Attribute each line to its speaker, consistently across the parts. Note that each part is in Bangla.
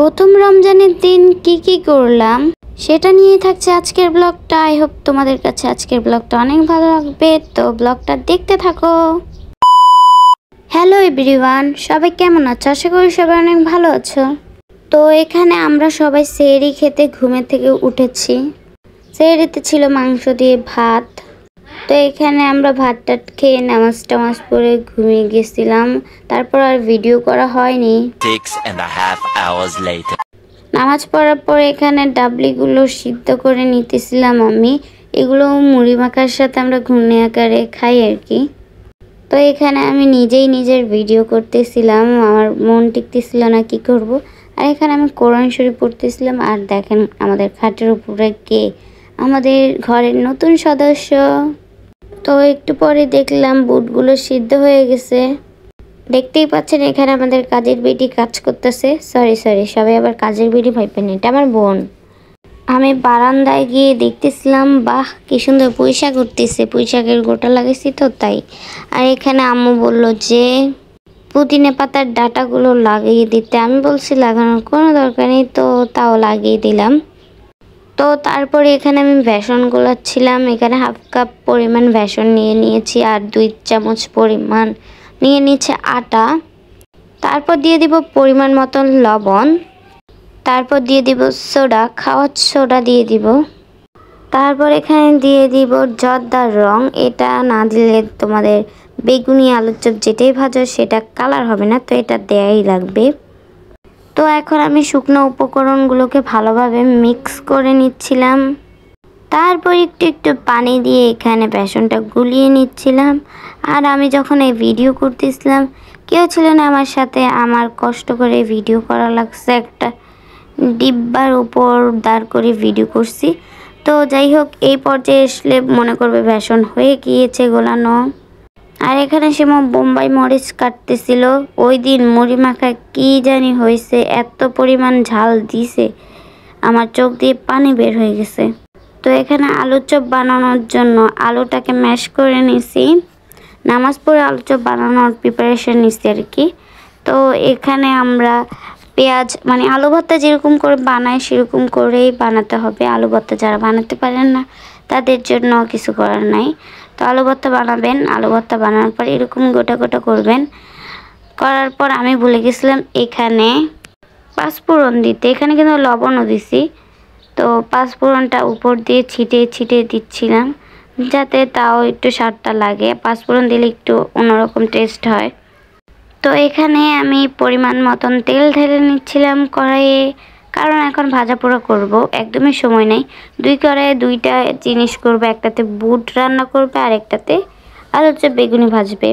Speaker 1: প্রথম রমজানের দিন কি করলাম সেটা নিয়ে থাকছে আজকের ব্লগটা। আই হোপ তোমাদের কাছে আজকের ব্লগটা অনেক ভালো লাগবে, তো ব্লগটা দেখতে থাকো। হ্যালো এভরিওয়ান, সবাই কেমন আছো? আশা করি সবাই অনেক ভালো আছো। তো এখানে আমরা সবাই সেহরি খেতে ঘুমের থেকে উঠেছি। সেহরিতে ছিল মাংস দিয়ে ভাত। তো এখানে আমরা ভাত টাত খেয়ে নামাজ পড়ে ঘুমিয়ে গেছিলাম। তারপর আর ভিডিও করা হয়নি।
Speaker 2: 6.5 hours later.
Speaker 1: নামাজ পড়ার পর এখানে ডাবলিগুলো সিদ্ধ করে নিতেছিলাম আমি। এগুলো মুড়ি মাখার সাথে আমরা ঘুগনি আকারে খাই আর কি। তো এখানে আমি নিজেই নিজের ভিডিও করতেছিলাম, আমার মন টিকতেছিল না কি করব। আর এখানে আমি কোরআন শরীফ পড়তেছিলাম। আর দেখেন আমাদের খাটের উপরে কে, আমাদের ঘরের নতুন সদস্য। তো একটু পরে দেখলাম বুটগুলো সিদ্ধ হয়ে গেছে। দেখতেই পাচ্ছেন এখানে আমাদের কাজের বেটি কাজ করতেছে। সরি সবাই আবার কাজের বেটি ভাইবেন, এটা আমার বোন। আমি বারান্দায় গিয়ে দেখতেছিলাম, বাহ কি সুন্দর পুঁইশাক উঠতেছে, পুঁইশাকের গোটা লাগাইছি তো তাই। আর এখানে আম্মু বলল যে পুদিনা পাতার ডাঁটাগুলো লাগিয়ে দিতে। আমি বলছি লাগানোর কোনো দরকার নেই, তো তাও লাগিয়ে দিলাম। তো তারপরে এখানে আমি বেসন গোলাচ্ছিলাম। এখানে হাফ কাপ পরিমাণ বেসন নিয়ে নিয়েছি আর 2 চামচ পরিমাণ নিয়ে নিচ্ছে আটা। তারপর দিয়ে দিব পরিমাণ মতন লবণ। তারপর দিয়ে দিব সোডা, খাওয়ার সোডা দিয়ে দিব। তারপর এখানে দিয়ে দিব জর্দার রং। এটা না দিলে তোমাদের বেগুনি আলুর চপ যেটাই ভাজো সেটা কালার হবে না, তো এটা দেয়াই লাগবে। তো এখন আমি শুকনো উপকরণগুলোকে ভালোভাবে মিক্স করে নিচ্ছিলাম। তারপর একটু পানি দিয়ে এখানে বেসনটা গুলিয়ে নিচ্ছিলাম। আর আমি যখন এই ভিডিও করতেছিলাম কেউ ছিল না আমার সাথে, আমার কষ্ট করে ভিডিও করা লাগছে। একটা ডিব্বার উপর দাঁড় করে ভিডিও করছি। তো যাই হোক, এই পর্যায়ে আসলে মনে করবে বেসন হয়ে গিয়েছে গোলানো। আর এখানে সে বোম্বাই মরিচ কাটতেছিল। ওই দিন মুড়ি মাখা কি জানি হয়েছে, এত পরিমাণ ঝাল দিছে আমার চোখ দিয়ে পানি বের হয়ে গেছে। তো এখানে আলুর চপ বানানোর জন্য আলুটাকে ম্যাশ করে নিছি। নামাজ পড়ে আলুর চপ বানানোর প্রিপারেশন নিছি আর কি। তো এখানে আমরা পেঁয়াজ মানে আলু ভর্তা যেরকম করে বানায় সেরকম করেই বানাতে হবে। আলু ভর্তা যারা বানাতে পারেন না তাদের জন্য কিছু করার নাই। তো আলু ভর্তা বানাবেন, আলু ভর্তা বানানোর পর এরকম গোটা গোটা করবেন। করার পর আমি ভুলে গেছিলাম এখানে পাঁচফোড়ন দিতে। এখানে কিন্তু লবণও দিছি। তো পাঁচফোড়নটা উপর দিয়ে ছিটিয়ে দিচ্ছিলাম যাতে তাও একটু স্বাদটা লাগে। পাঁচফোড়ন দিলে একটু অন্যরকম টেস্ট হয়। তো এখানে আমি পরিমাণ মতন তেল ঢেলে নিচ্ছিলাম কড়াইয়ে, কারণ এখন ভাজা পোড়া করব, একদমই সময় নেই। 2 কড়াইয়ে 2টা জিনিস করবে, একটাতে বুট রান্না করবে আর একটাতে আলুর চপ বেগুনি ভাজবে।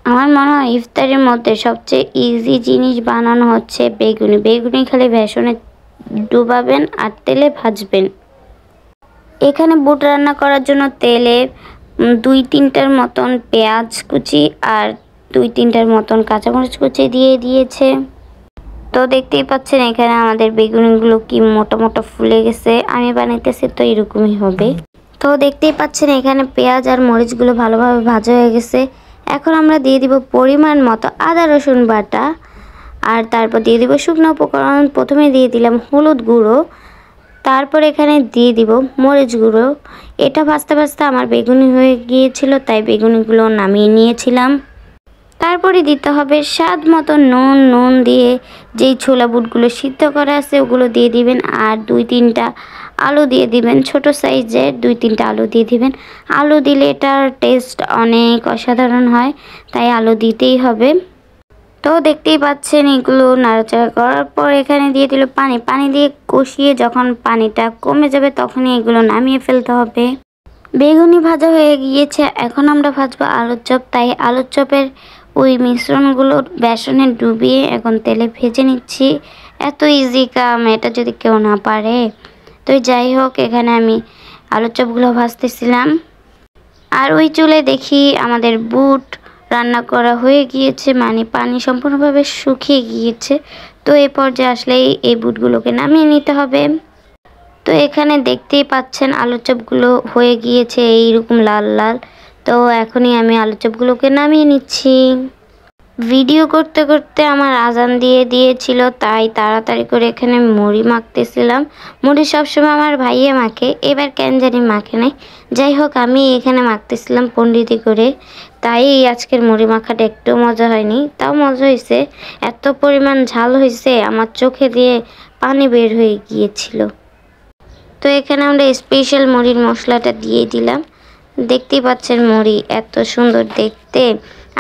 Speaker 1: আমার মনে হয় ইফতারের মধ্যে সবচেয়ে ইজি জিনিস বানানো হচ্ছে বেগুনি খালি বেসনে ডুবাবেন আর তেলে ভাজবেন। এখানে বুট রান্না করার জন্য তেলে 2-3টার মতন পেঁয়াজ কুচি আর 2-3টার মতন কাঁচামরিচ কুচি দিয়ে দিয়েছে। তো দেখতেই পাচ্ছেন এখানে আমাদের বেগুনিগুলো কি মোটা মোটা ফুলে গেছে। আমি বানাইতেছি তো এরকমই হবে। তো দেখতেই পাচ্ছেন এখানে পেঁয়াজ আর মরিচগুলো ভালোভাবে ভাজা হয়ে গেছে। এখন আমরা দিয়ে দিব পরিমাণ মতো আদা রসুন বাটা। আর তারপর দিয়ে দিব শুকনো উপকরণ। প্রথমে দিয়ে দিলাম হলুদ গুঁড়ো, তারপর এখানে দিয়ে দিব মরিচ গুঁড়ো। এটা ভাজতে ভাজতে আমার বেগুনি হয়ে গিয়েছিল, তাই বেগুনিগুলো নামিয়ে নিয়েছিলাম। তারপরে দিতে হবে স্বাদ মতো নুন দিয়ে যেই ছোলা বুটগুলো সিদ্ধ করা আছে ওগুলো দিয়ে দিবেন। আর 2-3টা আলু দিয়ে দিবেন, ছোট সাইজের 2-3টা আলু দিয়ে দিবেন। আলু দিলে এটার টেস্ট অনেক অসাধারণ হয়, তাই আলু দিতেই হবে। তো দেখতেই পাচ্ছেন এগুলো নাড়াচাড়া করার পর এখানে দিয়ে দিল পানি দিয়ে কষিয়ে যখন পানিটা কমে যাবে তখনই এগুলো নামিয়ে ফেলতে হবে। বেগুনি ভাজা হয়ে গিয়েছে, এখন আমরা ভাজবো আলুর চপ। তাই আলুর চপের ওই মিশ্রণগুলো বেসনে ডুবিয়ে এখন তেলে ভেজে নিচ্ছি। এত ইজি কাম, এটা যদি কেউ না পারে। তো যাই হোক, এখানে আমি আলুর চপগুলো ভাজতেছিলাম। আর ওই চুলে দেখি আমাদের বুট রান্না করা হয়ে গিয়েছে, মানে পানি সম্পূর্ণভাবে শুকিয়ে গিয়েছে। তো এই পর্যায়ে আসলেই এই বুটগুলোকে নামিয়ে নিতে হবে। তো এখানে দেখতেই পাচ্ছেন আলুর চপগুলো হয়ে গিয়েছে এইরকম লাল লাল। তো এখনই আমি আলুর চপগুলোকে নামিয়ে নিচ্ছি। ভিডিও করতে করতে আমার আজান দিয়ে দিয়েছিল, তাই তাড়াতাড়ি করে এখানে মুড়ি মাখতেছিলাম। মুড়ি সবসময় আমার ভাইয়ে মাখে, এবার কেন জানি মাখে নাই। যাই হোক, আমি এখানে মাখতেছিলাম পণ্ডিতি করে, তাই আজকের মুড়ি মাখাটা একটু মজা হয়নি, তাও মজা হয়েছে। এত পরিমাণ ঝাল হয়েছে আমার চোখে দিয়ে পানি বের হয়ে গিয়েছিল। তো এখানে আমরা স্পেশাল মুড়ির মশলাটা দিয়ে দিলাম। দেখতেই পাচ্ছেন মুড়ি এত সুন্দর দেখতে।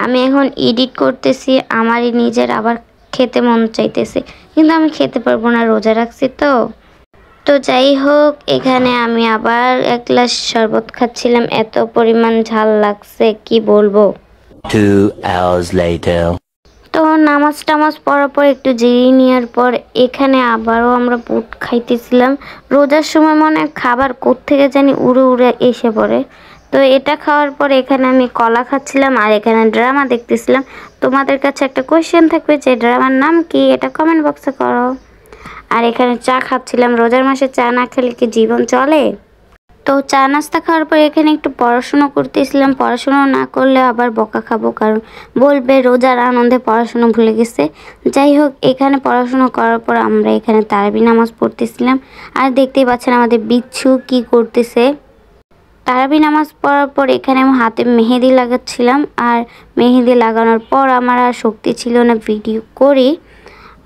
Speaker 1: আমি এখন এডিট করতেছি, আমারই নিজের আবার খেতে মন চাইতেছে, কিন্তু আমি খেতে পারবো না, রোজা রাখছি তো। তো যাই হোক, এখানে আমি আবার এক গ্লাস শরবত খাচ্ছিলাম, এত পরিমাণ ঝাল লাগছে কি বলবো।
Speaker 2: 2 hours later.
Speaker 1: তো নামাজ টামাজ পড়ার পর একটু জিরিয়ে নেওয়ার পর এখানে আবারও আমরা বুট খাইতেছিলাম। রোজার সময় মনে হয় খাবার কোত্থেকে জানি উড়ে উড়ে এসে পড়ে। তো এটা খাওয়ার পর এখানে আমি কলা খাচ্ছিলাম আর এখানে ড্রামা দেখতেছিলাম। তোমাদের কাছে একটা কোয়েশ্চেন থাকবে যে ড্রামার নাম কি, এটা কমেন্ট বক্সে করো। আর এখানে চা খাচ্ছিলাম, রোজার মাসে চা না খেলে কি জীবন চলে? তো চা নাস্তা খাওয়ার পর এখানে একটু পড়াশোনা করতেছিলাম। পড়াশোনা না করলে আবার বকা খাবো, কারণ বলবে রোজার আনন্দে পড়াশোনা ভুলে গেছে। যাই হোক, এখানে পড়াশোনা করার পর আমরা এখানে তারাবি নামাজ পড়তেছিলাম। আর দেখতেই পাচ্ছেন আমাদের বিচ্ছু কি করতেছে। তারাবি নামাজ পড়ার পর এখানে আমি হাতে মেহেদি লাগাচ্ছিলাম, আর মেহেদি লাগানোর পর আমার আর শক্তি ছিল না ভিডিও করি।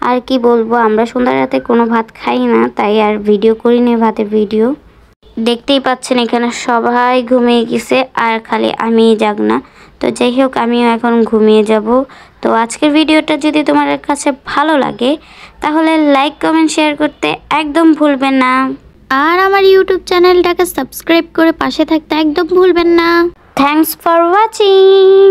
Speaker 1: আর কি বলবো, আমরা সন্ধ্যা রাতে কোনো ভাত খাই না, তাই আর ভিডিও করি না ভাতের ভিডিও। দেখতেই পাচ্ছেন এখানে সবাই ঘুমিয়ে গেছে আর খালি আমিই জাগনা। তো যাই হোক, আমিও এখন ঘুমিয়ে যাব। তো আজকের ভিডিওটা যদি তোমাদের কাছে ভালো লাগে তাহলে লাইক কমেন্ট শেয়ার করতে একদম ভুলবেন না, আর আমার ইউটিউব চ্যানেলটাকে সাবস্ক্রাইব করে পাশে থাকতে একদম ভুলবেন না। Thanks for watching.